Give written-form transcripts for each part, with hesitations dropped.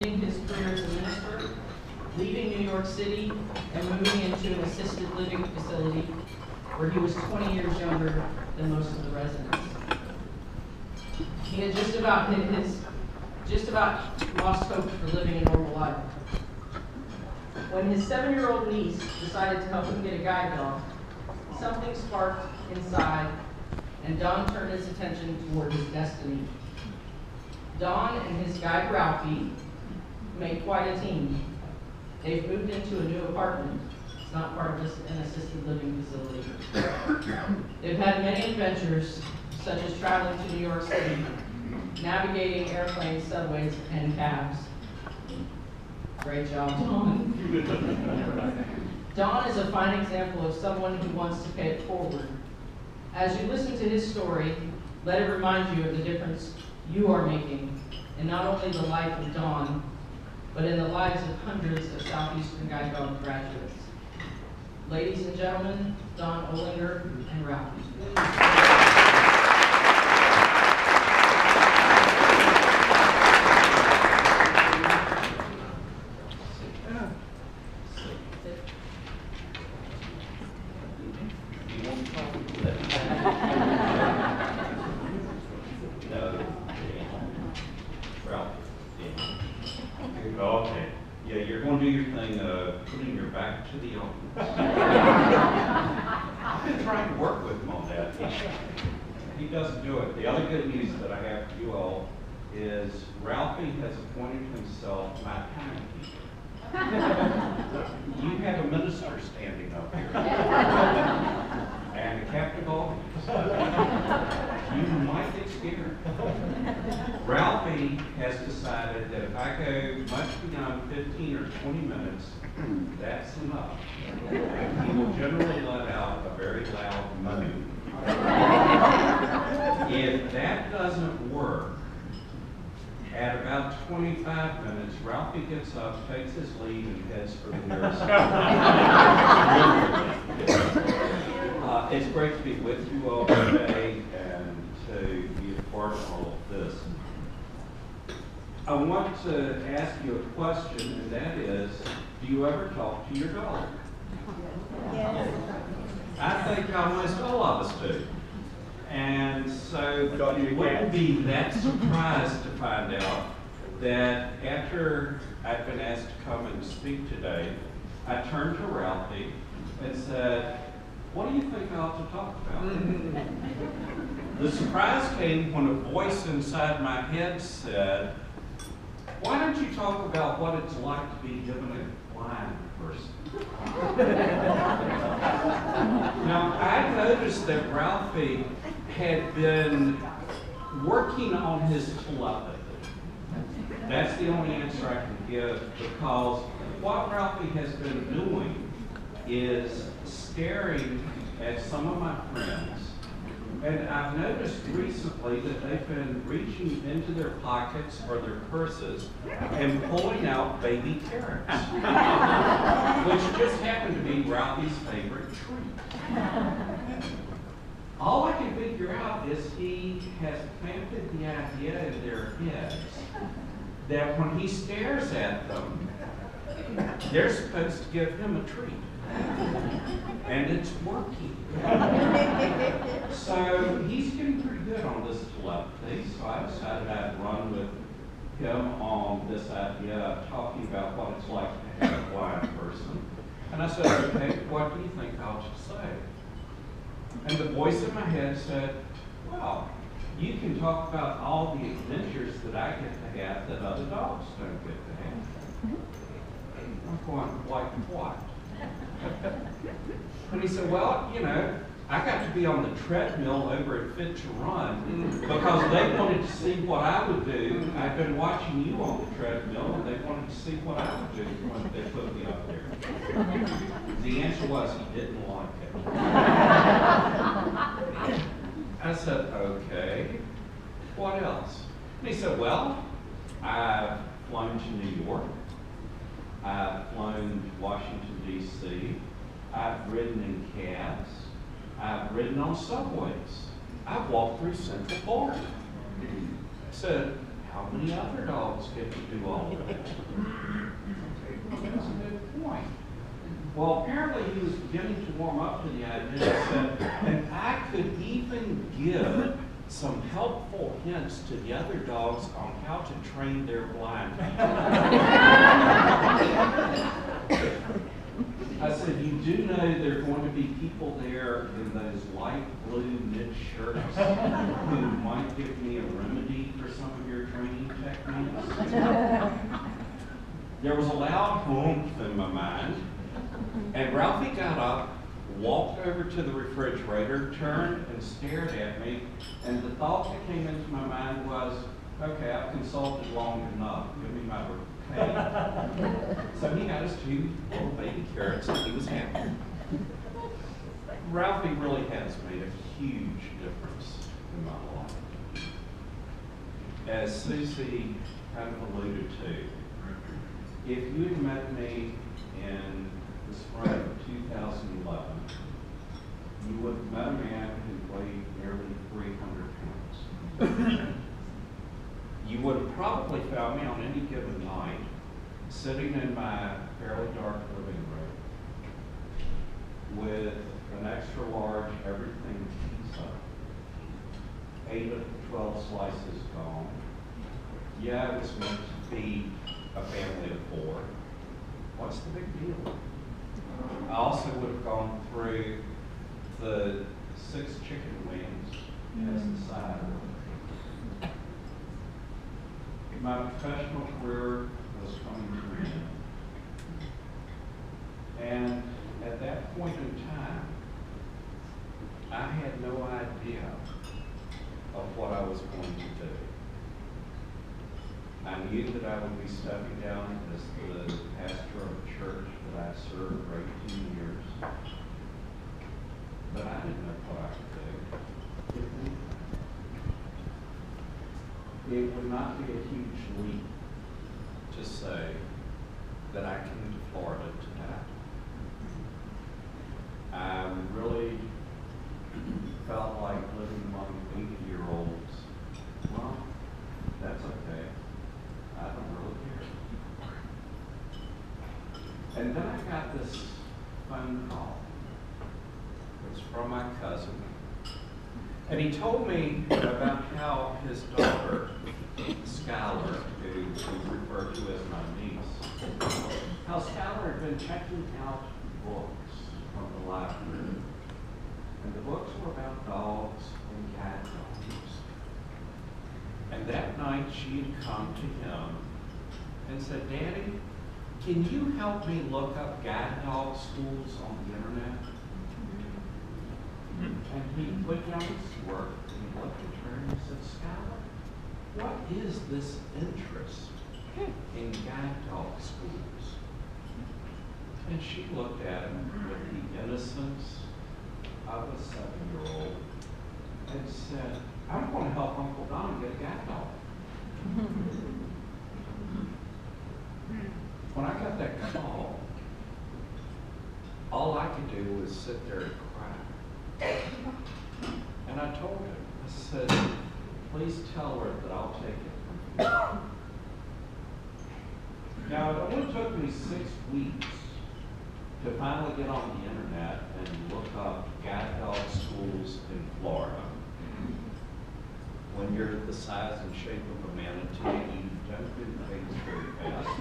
his career as a minister, leaving New York City and moving into an assisted living facility where he was 20 years younger than most of the residents. He had just about lost hope for living a normal life. When his 7-year-old niece decided to help him get a guide dog, something sparked inside, and Don turned his attention toward his destiny. Don and his guide Ralphie make quite a team. They've moved into a new apartment. It's not part of an assisted living facility. They've had many adventures, such as traveling to New York City, navigating airplanes, subways, and cabs. Great job, Don. Don is a fine example of someone who wants to pay it forward. As you listen to his story, let it remind you of the difference you are making in not only the life of Don, but in the lives of hundreds of Southeastern Guide Dog graduates. Ladies and gentlemen, Don Olinger and Ralphie. Okay. Yeah, you're going to do your thing, putting your back to the audience. I've been trying to work with him on that. He doesn't do it. The other good news that I have for you all is Ralphie has appointed himself my timekeeper. You have a minister standing up here. And a captain of audience. You might get scared. Ralphie has decided that if I go much beyond 15 or 20 minutes, that's enough. He will generally let out a very loud moan. If that doesn't work, at about 25 minutes, Ralphie gets up, takes his leave, and heads for the nearest. It's great to be with you all today and to be a part of all of this. I want to ask you a question, and that is, do you ever talk to your dog? Yes. I think almost all of us do. And so you wouldn't be that surprised to find out that after I'd been asked to come and speak today, I turned to Ralphie and said, "What do you think I ought to talk about?" The surprise came when a voice inside my head said, "Why don't you talk about what it's like to be given a blind person?" Now, I noticed that Ralphie had been working on his telepathy. That's the only answer I can give, because what Ralphie has been doing is staring at some of my friends, and I've noticed recently that they've been reaching into their pockets or their purses and pulling out baby carrots, which just happened to be Ralphie's favorite treat. All I can figure out is he has planted the idea in their heads that when he stares at them, they're supposed to give him a treat. And it's working. So he's getting pretty good on this telepathy, so I decided I'd run with him on this idea of talking about what it's like to have a blind person. And I said, "Okay, what do you think I ought to say?" And the voice in my head said, "Well, you can talk about all the adventures that I get to have that other dogs don't get to have." I'm going, "Like what?" And he said, "Well, you know, I got to be on the treadmill over at Fit to Run because they wanted to see what I would do. I've been watching you on the treadmill, and they wanted to see what I would do when they put me up there." The answer was he didn't like it. I said, "Okay, what else?" And he said, "Well, I've flown to New York. I've flown to Washington, D.C. I've ridden in cabs. I've ridden on subways. I've walked through Central Park." I said, how many other dogs get to do all of that? Okay, that's a good point. Well, apparently he was beginning to warm up to the idea that, and I could even give some helpful hints to the other dogs on how to train their blind. I said, you do know there are going to be people there in those light blue knit shirts who might give me a remedy for some of your training techniques? There was a loud boom in my mind, and Ralphie got up, walked over to the refrigerator, turned and stared at me, and the thought that came into my mind was, okay, I've consulted long enough, give me my pay. So he got his 2 little baby carrots and he was happy. Ralphie really has made a huge difference in my life. As Susie kind of alluded to, if you had met me in the spring of 2011, you would have met a man who weighed nearly 300 pounds. You would have probably found me on any given night sitting in my fairly dark living room with an extra large everything pizza, 8 of the 12 slices gone. Yeah, it was meant to feed a family of 4. What's the big deal? I also would have gone through the 6 chicken wings as the side. My professional career was coming to an end. And at that point in time, I had no idea of what I was going to do. I knew that I would be stepping down as the pastor of a church that I served for 18 years. But I didn't know what I could do. It would not be a huge leap to say that I came to Florida today. I really felt like living among 80-year-olds. Well, that's okay. I don't really care. And then I got this phone call. It was from my cousin. And he told me about how his daughter, Skylar, who we refer to as my niece, how Skylar had been checking out books from the library. And the books were about dogs and guide dogs. And that night she had come to him and said, Daddy, can you help me look up guide dog schools on the internet? And he put down his work and he looked at her and he said, Skylar, what is this interest in guide dog schools? And she looked at him with the innocence of a 7-year-old and said, I'm going to help Uncle Don get a guide dog. When I got that call, all I could do was sit there and cry. And I told her, I said, please tell her that I'll take it from here. Now, it only took me 6 weeks to finally get on the internet and look up guide dog schools in Florida. When you're the size and shape of a manatee, you don't do things very fast.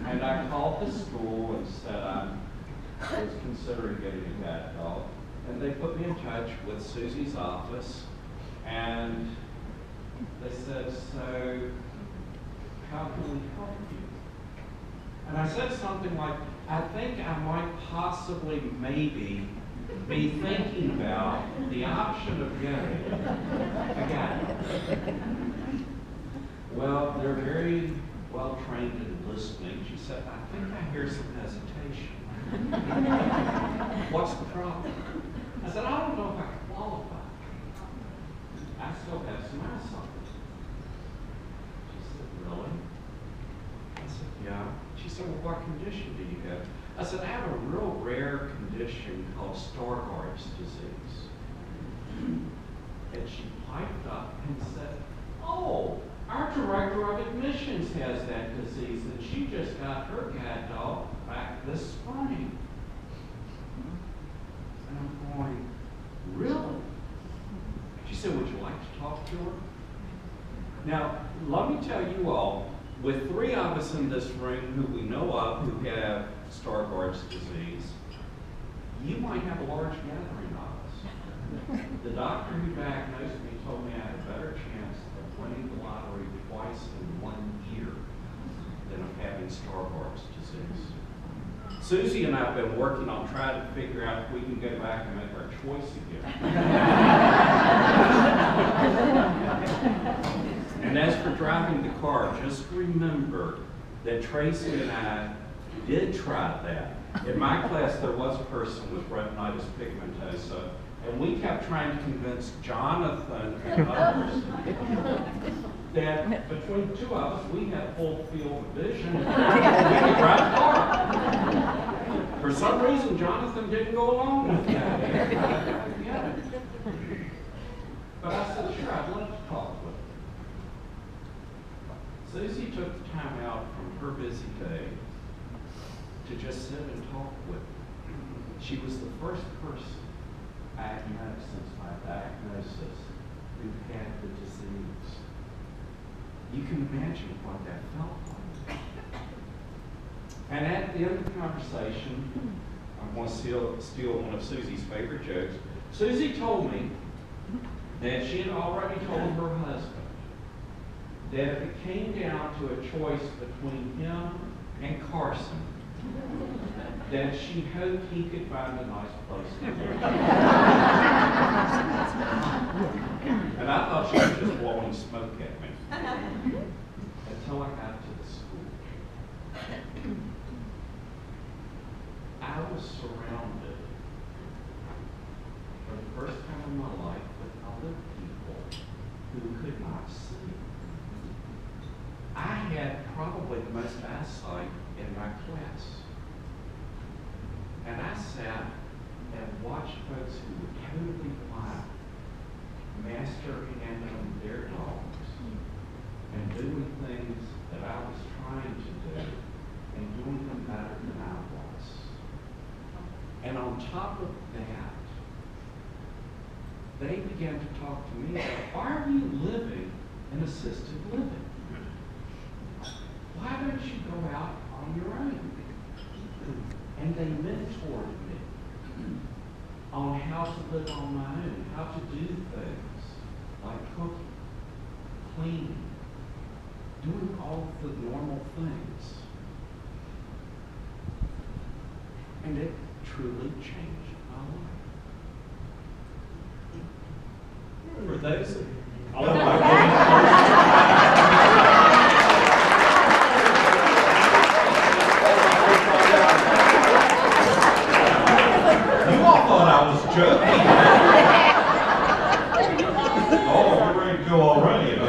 And I called the school and said I was considering getting a guide dog. And they put me in touch with Susie's office. And they said, so how can we help you? And I said something like, I think I might possibly maybe be thinking about the option of getting a guide dog. Well, they're very well trained in listening. She said, I think I hear some hesitation. What's the problem? I said, I don't know if I can qualify. I still have some eyes on it. She said, really? I said, yeah. She said, well, what condition do you have? I said, I have a real rare condition called Stargardt's disease. And she piped up and said, oh, our director of admissions has that disease, and she just got her guide dog back this spring. And I'm going, really? She said, would you like to talk to her? Now, let me tell you all, with 3 of us in this room who we know of who have Stargardt's disease, you might have a large gathering of us. The doctor who diagnosed me told me I had a better chance of winning the lottery twice in 1 year than of having Stargardt's disease. Susie and I have been working on trying to figure out if we can go back and make our choice again. And as for driving the car, just remember that Tracy and I did try that. In my class, there was a person with retinitis pigmentosa, and we kept trying to convince Jonathan and others that between the 2 of us, we had full field of vision and we could drive the car. For some reason, Jonathan didn't go along with that. But I said, sure, I'd love to talk with her. Susie took the time out from her busy day to just sit and talk with me. She was the first person I had met since my diagnosis who had the disease. You can imagine what that felt like. And at the end of the conversation, I want to steal one of Susie's favorite jokes. Susie told me that she had already told her husband that if it came down to a choice between him and Carson, that she hoped he could find a nice place to live. And I thought she was just blowing smoke at me until I got to the school. I was surrounded for the first time in my life with other people who could not see. I had probably the most eyesight in my class. And I sat and watched folks who were totally blind master handling their dogs and doing things that I was trying to do and doing them better than I was. And on top of that, they began to talk to me about, why are you living in assisted living? Why don't you go out on your own? And they mentored me on how to live on my own, how to do things like cooking, cleaning, doing all the normal things. And it truly changed my life. For those of you all thought I was joking. Oh, you're ready to go already, huh?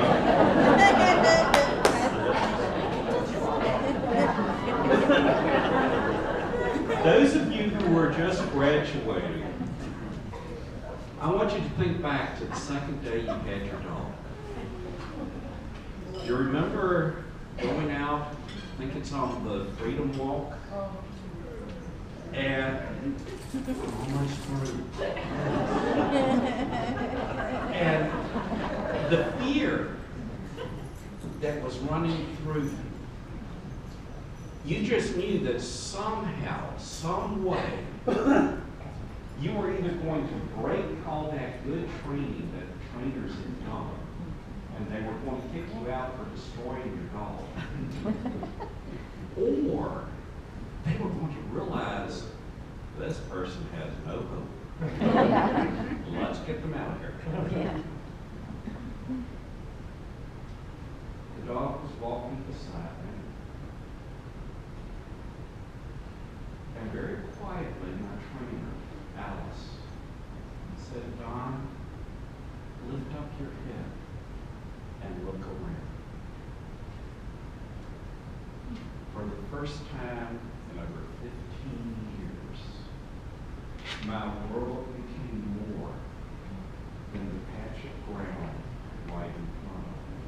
Those of you who are just graduating, I want you to think back to the second day you had your dog. Do you remember going out, I think it's on the Freedom Walk, and almost through. And the fear that was running through you, you just knew that somehow, some way, you were either going to break all that good training that the trainers had done, and they were going to kick you out for destroying your dog, or they were going to realize this person has no hope. Let's get them out of here. Yeah. The dog was walking beside me, and very quietly, my trainer, Alice, said, Don, lift up your head and look around. For the first time in over 15 years, my world became more than the patch of ground right in front of me.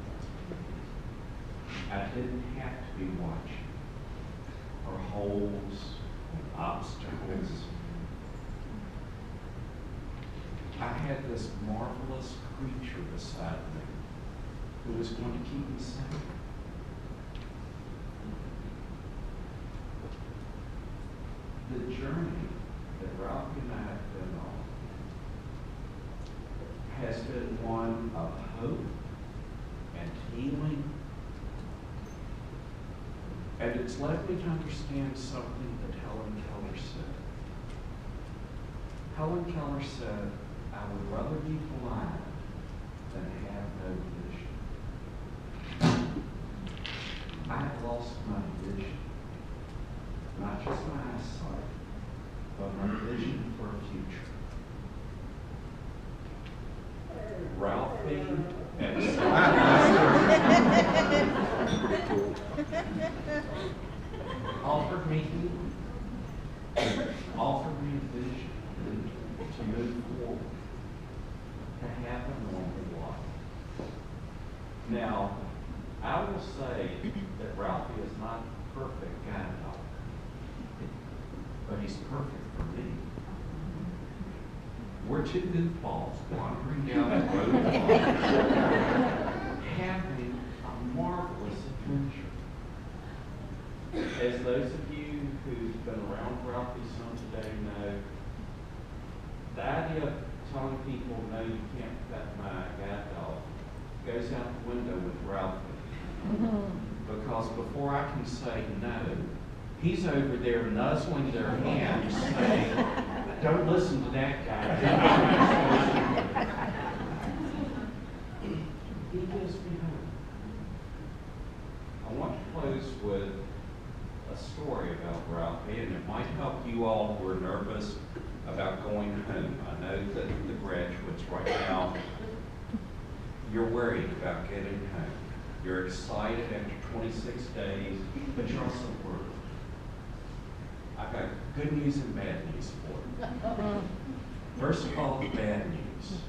didn't have to be watching for holes and obstacles. I had this marvelous creature beside me who was going to keep me safe. The journey that Ralphie and I have been on has been one of hope and healing. And it's led me to understand something that Helen Keller said. Helen Keller said, I would rather be blind than have no vision. I have lost my vision, not just my eyesight, but my vision for a future. Ralphie and offered me a vision to move forward, to have a normal life. Now, I will say that Ralphie is not a perfect guide dog, but he's perfect for me. We're two goofballs wandering down the road having a marvelous adventure. As those of you who've been around Ralphie some today know, the idea of telling people, no, you can't pet my guide dog, goes out the window with Ralphie. Because before I can say no, he's over there nuzzling their hands saying, don't listen to that guy. He gives me hope. I want to close with a story about Ralphie, and it might help you all who are nervous about going home. I know that the graduates right now, you're worried about getting home. You're excited after 26 days, but you're also worried. I've got good news and bad news for you. First of all, the bad news.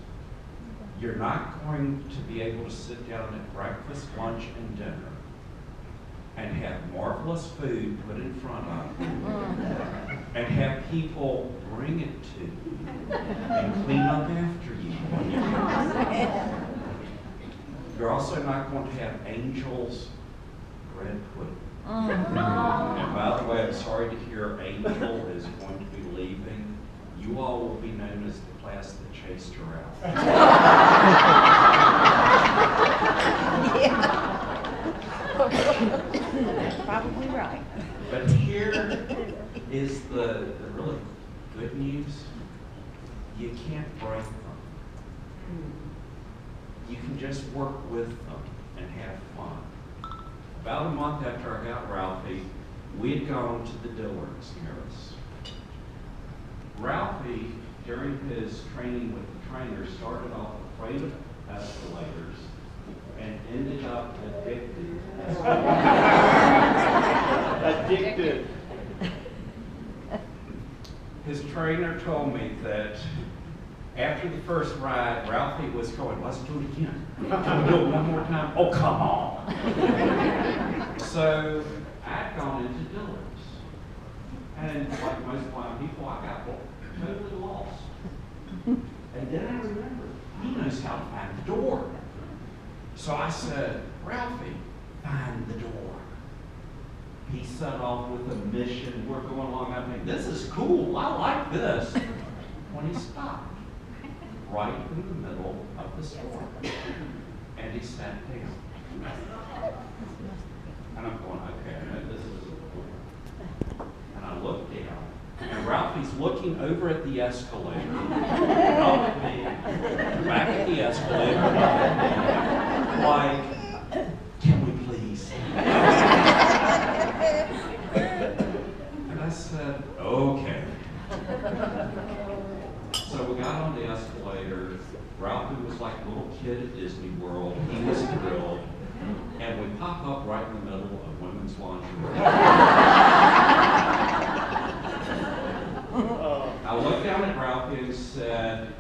You're not going to be able to sit down at breakfast, lunch, and dinner and have marvelous food put in front of you and have people bring it to you and clean up after you when you get home. You're also not going to have Angel's bread pudding. And by the way, I'm sorry to hear Angel is going to be leaving. You all will be known as the class that chased her out. Probably right. But here is the really good news. You can't break them. You can just work with them and have fun. About a month after I got Ralphie, we had gone to the Dillards near us. Ralphie, during his training with the trainer, started off afraid of escalators and ended up addicted. Addicted. His trainer told me that after the first ride, Ralphie was going, let's do it again. Can we do it one more time? Oh, come on. So I'd gone into Dillard's. And like most blind people, I got totally lost. And then I remembered, he knows how to find the door. So I said, Ralphie, find the door. He set off with a mission. We're going along. I think, this is cool. I like this. When he stopped, right in the middle of the store. And he sat down. And I'm going, okay, I know this is important. And I looked down, and Ralphie's looking over at the escalator, up at me, back at the escalator, like, can we please? And I said, okay. So we got on the escalator. Ralphie was like a little kid at Disney World. He was thrilled. And we pop up right in the middle of women's lingerie. I looked down at Ralphie and said,